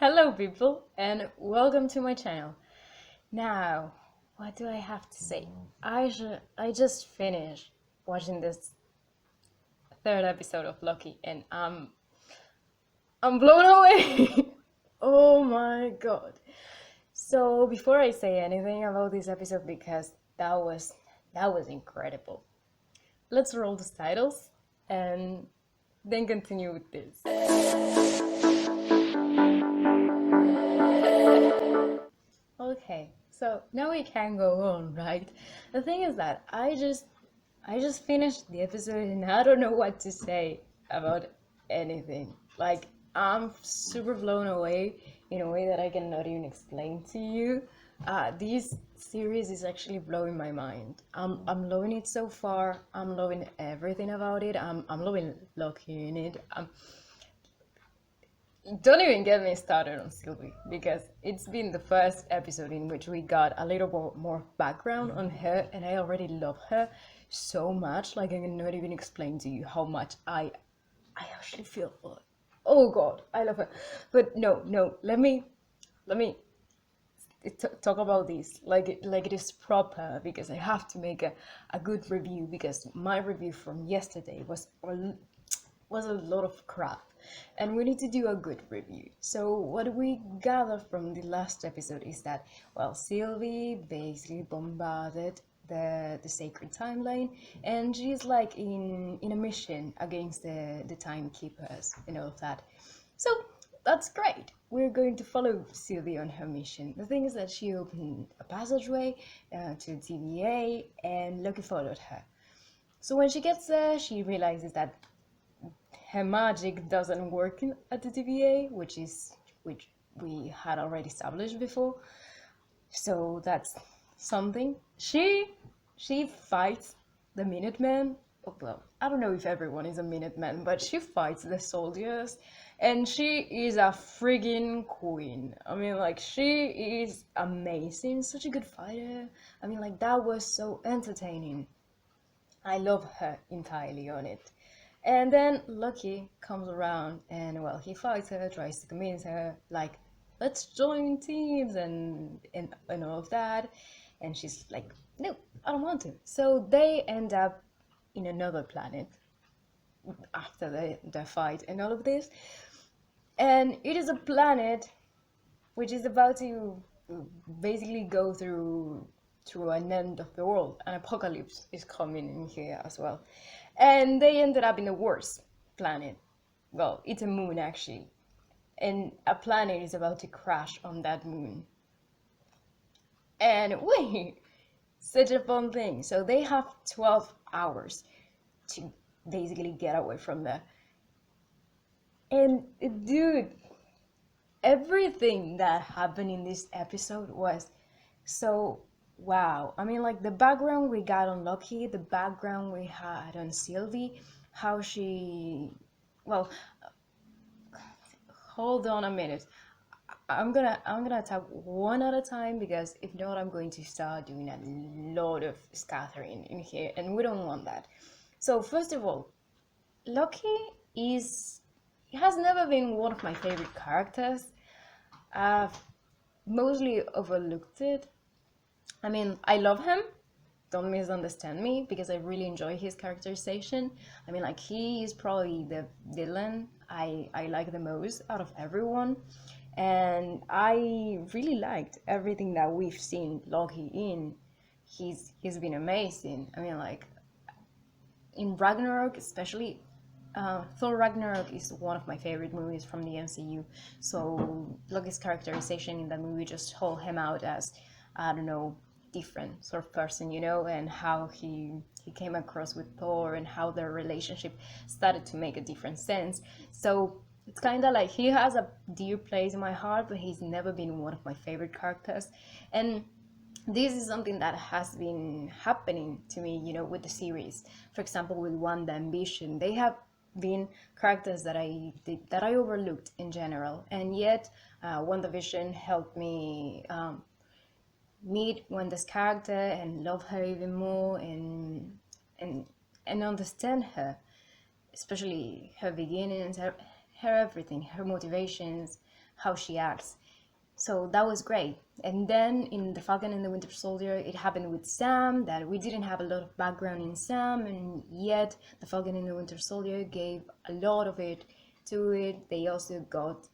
Hello, people, and welcome to my channel. Now, what do I have to say? I just finished watching this third episode of Loki, and I'm blown away. Oh my god! So before I say anything about this episode, because that was incredible. Let's roll the titles and then continue with this. Okay, so now we can go on, right? The thing is that I just finished the episode and I don't know what to say about anything. Like I'm super blown away in a way that I cannot even explain to you. This series is actually blowing my mind. I'm loving it so far. I'm loving everything about it. I'm loving Loki in it. Don't even get me started on Sylvie because it's been the first episode in which we got a little more background on her, and I already love her so much. Like I cannot even explain to you how much I actually feel. Oh God, I love her. But no, let me talk about this like it is proper because I have to make a good review because my review from yesterday was a lot of crap and we need to do a good review. So what we gather from the last episode is that, well, Sylvie basically bombarded the sacred timeline, and she's like in a mission against the timekeepers and all of that. So that's great. We're going to follow Sylvie on her mission. The thing is that she opened a passageway to TVA, and Loki followed her. So when she gets there, she realizes that her magic doesn't work at the TVA, which we had already established before. So that's something. She fights the Minutemen. Well, I don't know if everyone is a Minuteman, but she fights the soldiers, and she is a friggin' queen. I mean, like she is amazing, such a good fighter. I mean, like that was so entertaining. I love her entirely on it. And then Lucky comes around and, well, he fights her, tries to convince her, like, let's join teams and all of that. And she's like, no, I don't want to. So they end up in another planet after the fight and all of this. And it is a planet which is about to basically go through an end of the world. An apocalypse is coming in here as well. And they ended up in the worst planet. Well, it's a moon actually. And a planet is about to crash on that moon. And wait, such a fun thing. So they have 12 hours to basically get away from there. And dude, everything that happened in this episode was so wow. I mean, like the background we got on Loki, the background we had on Sylvie, how she, well, hold on a minute. I'm gonna talk one at a time because if not, I'm going to start doing a lot of scattering in here, and we don't want that. So first of all, Loki is he has never been one of my favorite characters. I've mostly overlooked it. I mean, I love him. Don't misunderstand me because I really enjoy his characterization. I mean, like he is probably the villain I like the most out of everyone, and I really liked everything that we've seen Loki in. He's been amazing. I mean, like in Ragnarok, especially Thor Ragnarok is one of my favorite movies from the MCU. So Loki's characterization in that movie just hold him out as, I don't know, different sort of person, and how he came across with Thor and how their relationship started to make a different sense. So it's kind of like he has a dear place in my heart, but he's never been one of my favorite characters. And this is something that has been happening to me, with the series. For example, with Wanda and Vision, they have been characters that I overlooked in general, and yet WandaVision helped me meet Wanda's character and love her even more, and and understand her, especially her beginnings, her everything, her motivations, how she acts. So that was great. And then in The Falcon and the Winter Soldier, it happened with Sam, that we didn't have a lot of background in Sam, and yet The Falcon and the Winter Soldier gave a lot of it to it. They also got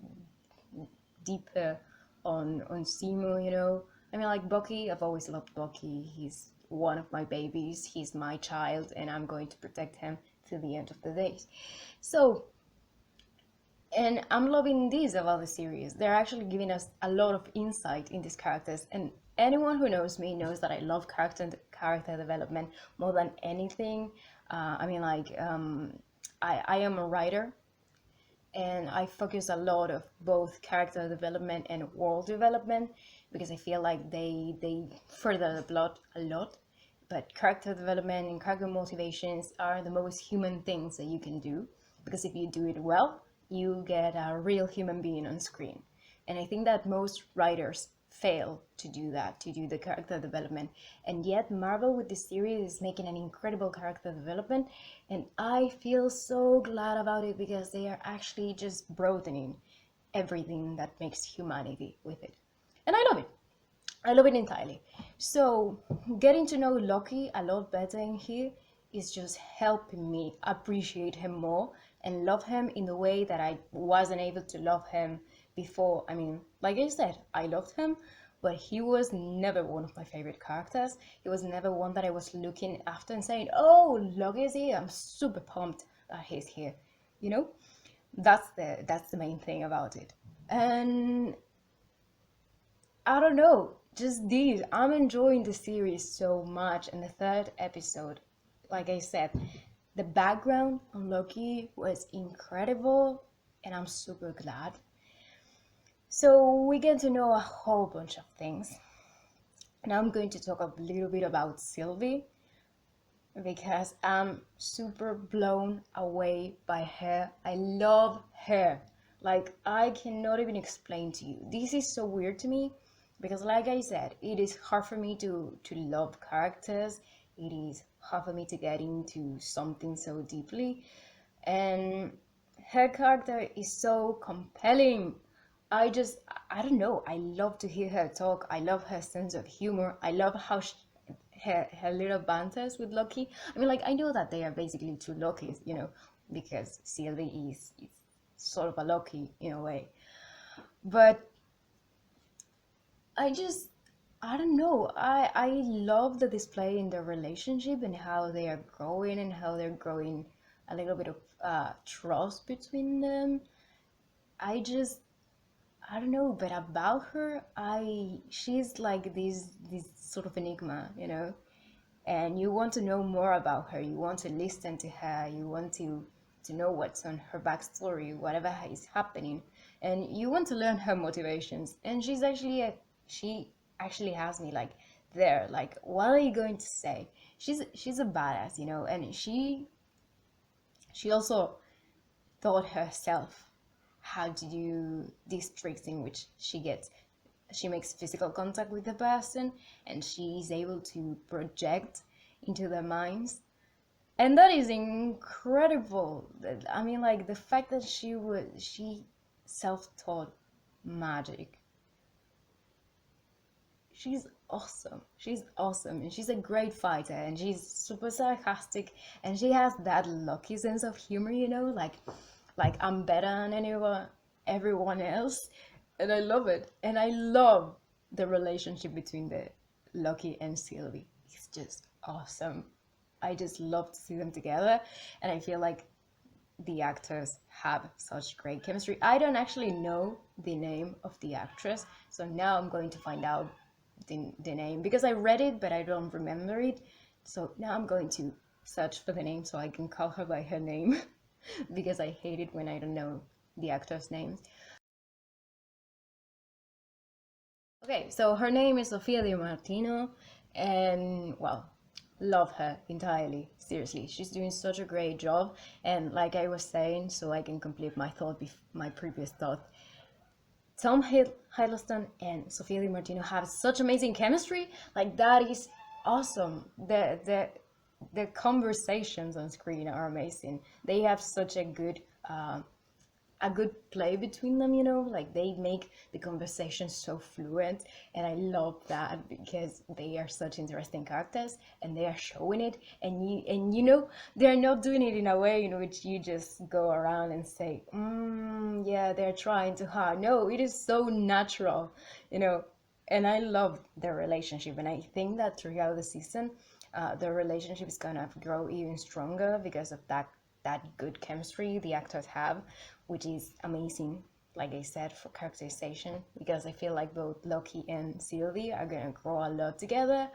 deeper on Zemo, you know. I mean, like Bucky, I've always loved Bucky. He's one of my babies. He's my child, and I'm going to protect him till the end of the days. So, and I'm loving this about the series. They're actually giving us a lot of insight in these characters. And anyone who knows me knows that I love character development more than anything. I mean, like, I am a writer, and I focus a lot of both character development and world development because I feel like they further the plot a lot. But character development and character motivations are the most human things that you can do, because if you do it well, you get a real human being on screen. And I think that most writers fail to do that, to do the character development. And yet Marvel with this series is making an incredible character development, and I feel so glad about it because they are actually just broadening everything that makes humanity with it. And I love it. I love it entirely. So getting to know Loki a lot better in here is just helping me appreciate him more and love him in the way that I wasn't able to love him before. I mean, like I said, I loved him, but he was never one of my favorite characters. He was never one that I was looking after and saying, oh, Loki is here, I'm super pumped that he's here. You know, that's the main thing about it. And I don't know, just these. I'm enjoying the series so much. And the third episode, like I said, the background on Loki was incredible, and I'm super glad. So we get to know a whole bunch of things. Now I'm going to talk a little bit about Sylvie, because I'm super blown away by her. I love her. Like, I cannot even explain to you. This is so weird to me because, like I said, it is hard for me to love characters. It is hard for me to get into something so deeply. And her character is so compelling. I don't know. I love to hear her talk. I love her sense of humor. I love how her little banters with Loki. I mean, like, I know that they are basically two Lokis, you know, because Sylvie is sort of a Loki in a way. But I don't know. I love the display in their relationship and how they are growing, and how they're growing a little bit of trust between them. I just I don't know, but about her, she's like this sort of enigma, you know. And you want to know more about her. You want to listen to her. You want to know what's on her backstory, whatever is happening, and you want to learn her motivations. And she actually has me like there, like, what are you going to say? She's a badass, you know. And she also taught herself how to do these tricks in which she makes physical contact with the person, and she is able to project into their minds. And that is incredible. I mean, like, the fact that she self-taught magic. She's awesome. She's awesome, and she's a great fighter, and she's super sarcastic, and she has that lucky sense of humor, you know, like I'm better than everyone else, and I love it. And I love the relationship between the Loki and Sylvie. It's just awesome. I just love to see them together, and I feel like the actors have such great chemistry. I don't actually know the name of the actress, so now I'm going to find out the name, because I read it but I don't remember it. So now I'm going to search for the name so I can call her by her name because I hate it when I don't know the actors' names. Okay, so her name is Sofia Di Martino, and well, love her entirely. Seriously, she's doing such a great job. And like I was saying, so I can complete my my previous thought. Tom Hiddleston and Sofia Di Martino have such amazing chemistry. Like, that is awesome. The conversations on screen are amazing. They have such a good a good play between them, you know, like they make the conversation so fluent, and I love that because they are such interesting characters and they are showing it, and you know they're not doing it in a way in which you just go around and say, yeah, they're trying too hard. No, it is so natural, you know. And I love their relationship, and I think that throughout the season, their relationship is gonna grow even stronger because of that good chemistry the actors have, which is amazing. Like I said, for characterization, because I feel like both Loki and Sylvie are gonna grow a lot together.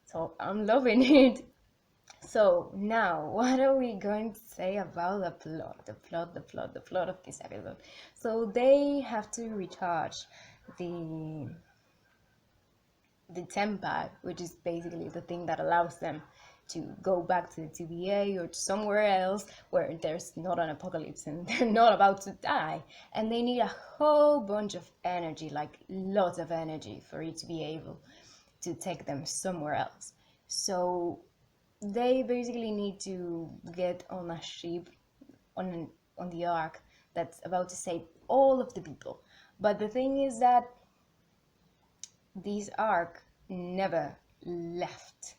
So I'm loving it. So now, what are we going to say about the plot? The plot of this episode. So they have to recharge the the TemPad, which is basically the thing that allows them to go back to the TVA or to somewhere else where there's not an apocalypse and they're not about to die. And they need a whole bunch of energy, like lots of energy, for it to be able to take them somewhere else. So they basically need to get on a ship on the Ark that's about to save all of the people. But the thing is that this Ark never left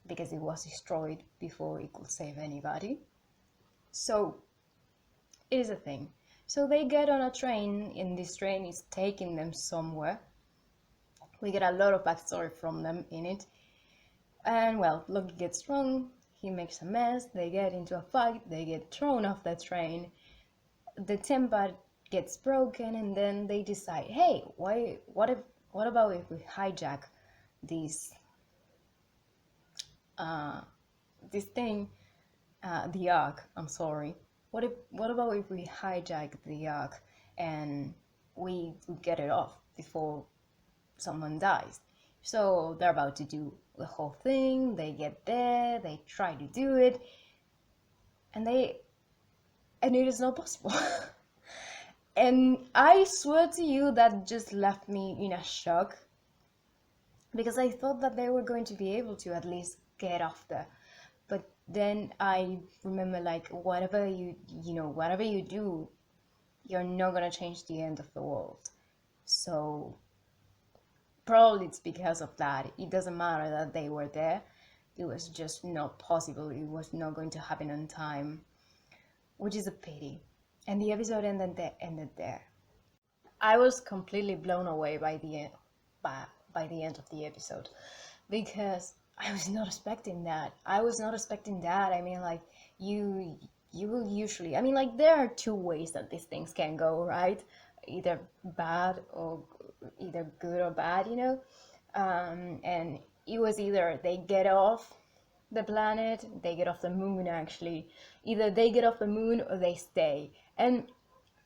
because it was destroyed before it could save anybody. So it is a thing. So they get on a train, and this train is taking them somewhere. We get a lot of backstory from them in it. And well, Loki gets drunk, he makes a mess, they get into a fight, they get thrown off the train. The TemPad gets broken, and then they decide, hey, what about if we hijack this this thing, the Ark. I'm sorry. What about if we hijack the Ark and we get it off before someone dies? So they're about to do the whole thing. They get there. They try to do it, and it is not possible. And I swear to you, that just left me in a shock, because I thought that they were going to be able to at least get off there. But then I remember, like, whatever you do, you're not gonna change the end of the world. So probably it's because of that. It doesn't matter that they were there. It was just not possible. It was not going to happen on time, which is a pity. And the episode ended there. I was completely blown away by the end of the episode, because I was not expecting that. I mean, like, you will usually, I mean, like, there are two ways that these things can go, right? Either bad or either good or bad, you know. And it was either they get off the planet, they get off the moon, actually. Either they get off the moon or they stay. And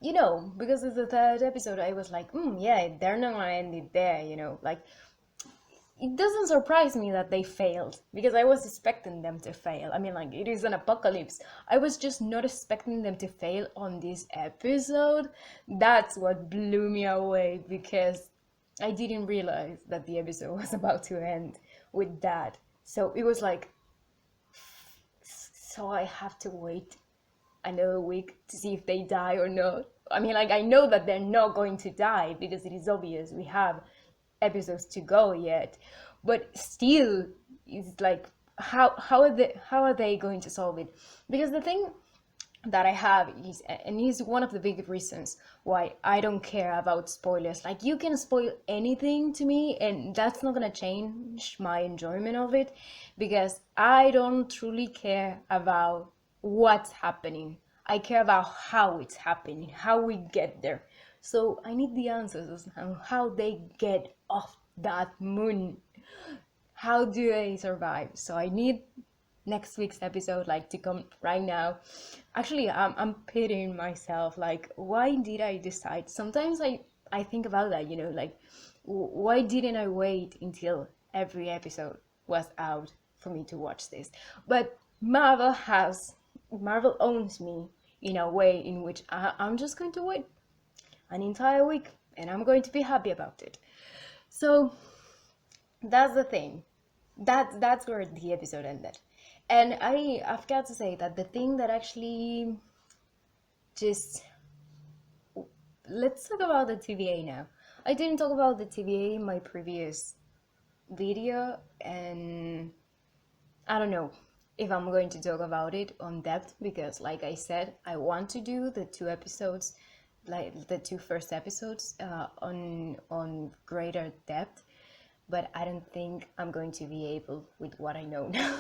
you know, because it's the third episode, I was like, yeah, they're not gonna end it there, you know. Like, it doesn't surprise me that they failed, because I was expecting them to fail. I mean, like, it is an apocalypse. I was just not expecting them to fail on this episode. That's what blew me away, because I didn't realize that the episode was about to end with that. So it was like, so I have to wait another week to see if they die or not. I mean, like, I know that they're not going to die because it is obvious we have episodes to go yet, but still, it's like, how are they going to solve it? Because the thing that I have is, and is one of the big reasons why I don't care about spoilers. Like, you can spoil anything to me and that's not gonna change my enjoyment of it, because I don't truly care about what's happening. I care about how it's happening, how we get there. So I need the answers on how they get off that moon. How do they survive? So I need next week's episode, like, to come right now. Actually, I'm pitying myself, like, why did I decide? Sometimes I think about that, you know, like, why didn't I wait until every episode was out for me to watch this? But Marvel owns me in a way in which I'm just going to wait an entire week and I'm going to be happy about it. So that's the thing. That's where the episode ended. And I've got to say that the thing that actually just let's talk about the TVA now. I didn't talk about the TVA in my previous video, and I don't know if I'm going to talk about it on depth because, like I said, I want to do the two episodes, like the two first episodes, on greater depth, but I don't think I'm going to be able with what I know now.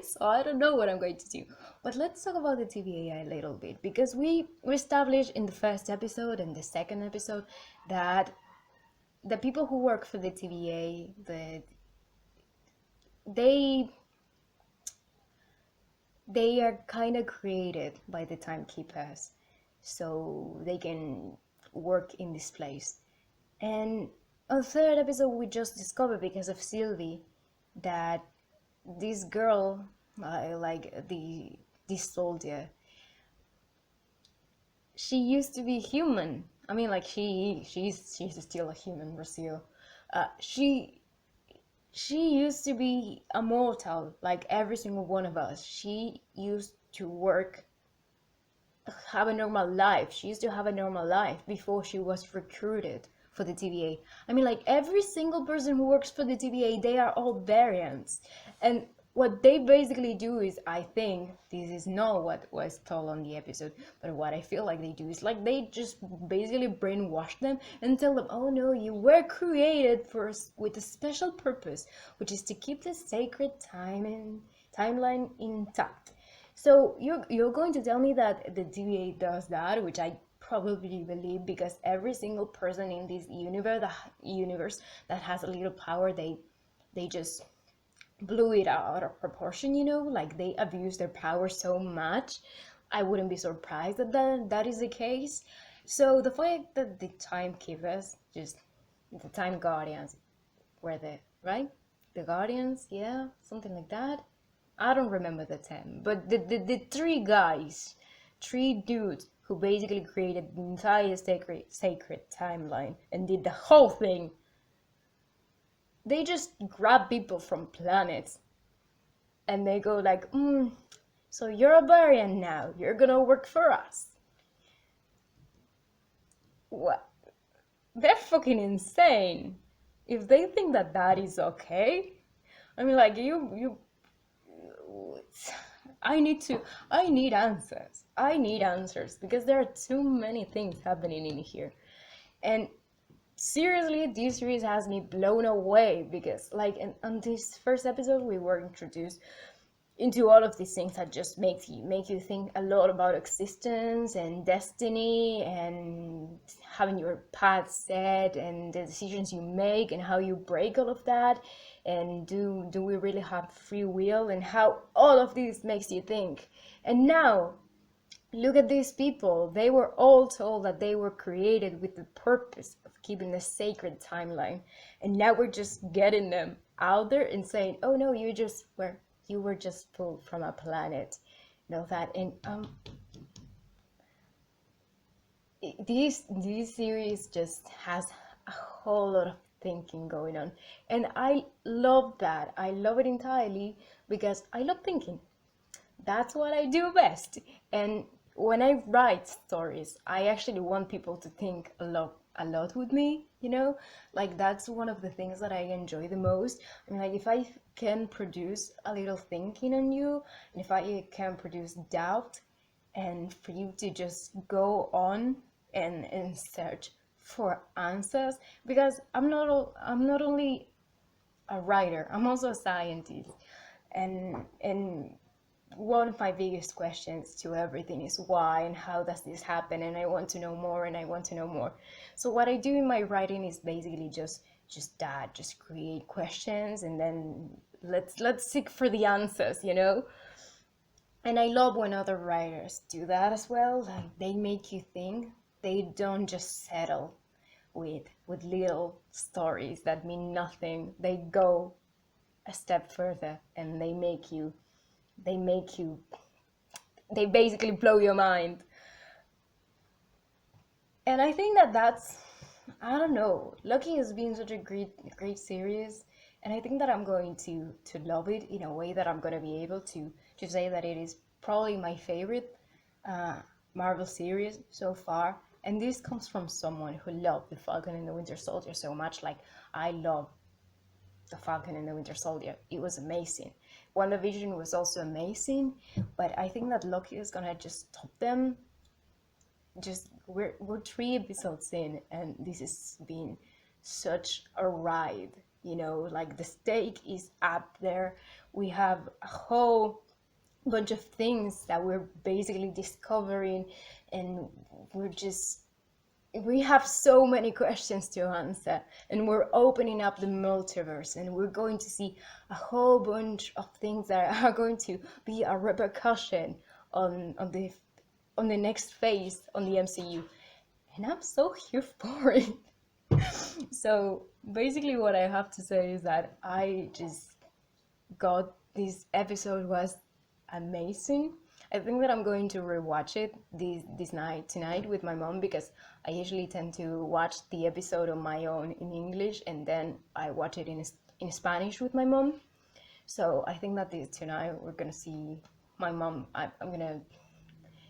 So I don't know what I'm going to do. But let's talk about the TVA a little bit because we established in the first episode and the second episode that the people who work for the TVA, they are kind of created by the timekeepers, so they can work in this place. And on the third episode, we just discovered because of Sylvie that this girl, like this soldier, she used to be human. I mean, like she's still a human, Brazil. She used to be a mortal, like every single one of us. She used to work, have a normal life. She used to have a normal life before she was recruited for the TVA. I mean, like every single person who works for the TVA, they are all variants. And what they basically do is, I think this is not what was told on the episode, but what I feel like they do is like they just basically brainwash them and tell them, oh no, you were created with a special purpose, which is to keep the sacred timeline intact. So you're going to tell me that the TVA does that, which I probably believe, because every single person in this universe that has a little power, they just blew it out of proportion, like they abuse their power so much. I wouldn't be surprised that is the case. So the fact that the timekeepers, just the time guardians, were the guardians, yeah, something like that. I don't remember the term, but the three dudes who basically created the entire sacred timeline and did the whole thing, they just grab people from planets and they go like, so you're a variant now, you're gonna work for us. What? They're fucking insane if they think that is okay. I mean, like, I need answers. I need answers because there are too many things happening in here. And seriously, this series has me blown away because, like, on this first episode, we were introduced into all of these things that just make you think a lot about existence and destiny and having your path set and the decisions you make and how you break all of that, and do we really have free will, and how all of this makes you think. And now look at these people. They were all told that they were created with the purpose of keeping the sacred timeline, and now we're just getting them out there and saying, oh no, you were just pulled from a planet, that. And this series just has a whole lot of thinking going on, and I love that. I love it entirely because I love thinking. That's what I do best. And when I write stories, I actually want people to think a lot with me, like that's one of the things that I enjoy the most. I mean, like if I can produce a little thinking on you, and if I can produce doubt, and for you to just go on and search for answers, because I'm not only a writer, I'm also a scientist, and one of my biggest questions to everything is why and how does this happen, and I want to know more and I want to know more. So what I do in my writing is basically just create questions, and then let's seek for the answers, And I love when other writers do that as well. Like they make you think. They don't just settle with little stories that mean nothing. They go a step further and they basically blow your mind. And I think that's, I don't know, Lucky has been such a great series, and I think that I'm going to love it in a way that I'm going to be able to say that it is probably my favorite Marvel series so far. And this comes from someone who loved the Falcon and the Winter Soldier so much. Like, I love the Falcon and the Winter Soldier. It was amazing. WandaVision was also amazing, but I think that Loki is gonna just top them. Just we're 3 episodes in, and this has been such a ride. You know, like the stake is up there. We have a whole bunch of things that we're basically discovering, and we have so many questions to answer, and we're opening up the multiverse, and we're going to see a whole bunch of things that are going to be a repercussion on the next phase on the MCU, and I'm so here for it. So basically what I have to say is that I just got this episode was amazing. I think that I'm going to rewatch it this night tonight with my mom, because I usually tend to watch the episode on my own in English, and then I watch it in Spanish with my mom. So I think that tonight we're gonna see my mom. I'm gonna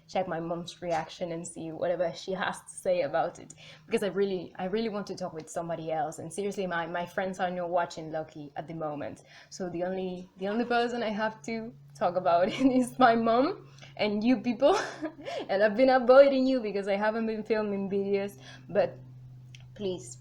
check my mom's reaction and see whatever she has to say about it, because I really want to talk with somebody else. And seriously, my friends are not watching Loki at the moment, so the only person I have to talk about it is my mom and you people. And I've been avoiding you because I haven't been filming videos, but please,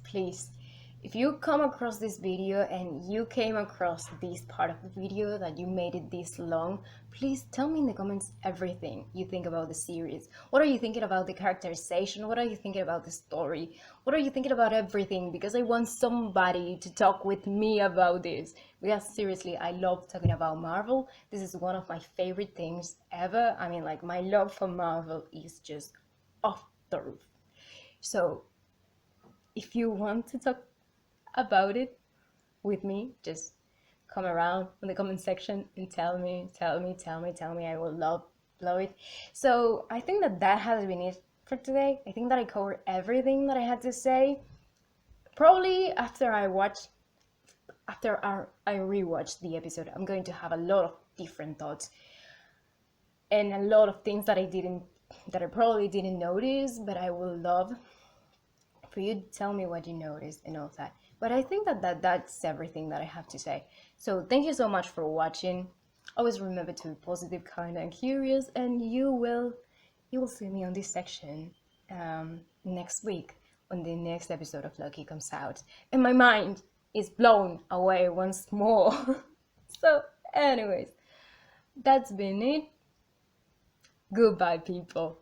if you come across this video and you came across this part of the video, that you made it this long, please tell me in the comments everything you think about the series. What are you thinking about the characterization? What are you thinking about the story? What are you thinking about everything? Because I want somebody to talk with me about this. Because seriously, I love talking about Marvel. This is one of my favorite things ever. I mean, like, my love for Marvel is just off the roof. So if you want to talk about it with me, just come around in the comment section and tell me. I will love it. So I think that has been it for today. I think that I covered everything that I had to say. Probably after I rewatch the episode, I'm going to have a lot of different thoughts and a lot of things that I probably didn't notice, but I will love for you to tell me what you noticed and all that. But I think that's everything that I have to say. So thank you so much for watching. Always remember to be positive, kind, and curious, and you will see me on this section next week when the next episode of Loki comes out. And my mind is blown away once more. So anyways, that's been it. Goodbye, people.